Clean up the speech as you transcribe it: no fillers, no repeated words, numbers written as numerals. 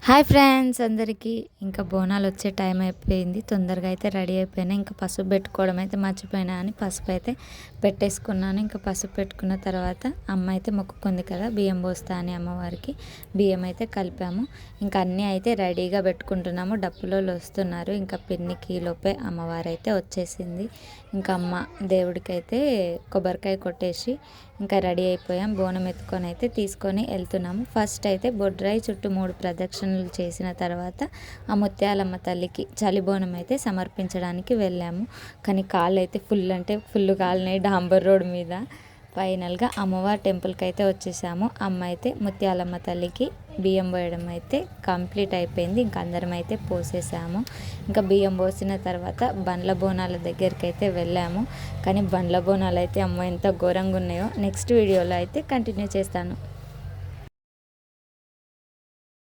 Hi friends అందరికీ ఇంకా బోనాలు వచ్చే టైం అయిపోయింది. తొందరగా అయితే రెడీ అయిపోయినా. ఇంకా పసుపు పెట్టుకోవడం అయితే మర్చిపోయినా అని పసుపు అయితే పెట్టేసుకున్నాను. ఇంకా పసుపు పెట్టుకున్న తర్వాత అమ్మ అయితే మొక్కుకుంది కదా, బియ్యం పోస్తా అని అమ్మవారికి బియ్యం అయితే కలిపాము. ఇంకా అన్నీ అయితే రెడీగా పెట్టుకుంటున్నాము. డప్పులోళ్ళు వస్తున్నారు. ఇంకా పిన్నికి లోపే అమ్మవారు అయితే వచ్చేసింది. ఇంకా అమ్మ దేవుడికి అయితే కొబ్బరికాయ కొట్టేసి ఇంకా రెడీ అయిపోయాం. బోనం ఎత్తుకొని అయితే తీసుకొని వెళ్తున్నాము. ఫస్ట్ అయితే బొడ్రాయి చుట్టూ 3 ప్రదక్షిణలు చేసిన తర్వాత ఆ ముత్యాలమ్మ తల్లికి చలి బోనం అయితే సమర్పించడానికి వెళ్ళాము. కానీ కాళ్ళు అయితే ఫుల్ అంటే ఫుల్ కాలినాయి డాంబర్ రోడ్ మీద. ఫైనల్గా అమ్మవారి టెంపుల్కి అయితే వచ్చేసాము. అమ్మ అయితే ముత్యాలమ్మ తల్లికి బియ్యం పోయడం అయితే కంప్లీట్ అయిపోయింది. ఇంకా అందరం అయితే పోసేసాము. ఇంకా బియ్యం పోసిన తర్వాత బండ్ల బోనాల దగ్గరికి అయితే వెళ్ళాము. కానీ బండ్ల బోనాలు అయితే అమ్మ ఎంత ఘోరంగా ఉన్నాయో నెక్స్ట్ వీడియోలో అయితే కంటిన్యూ చేస్తాను.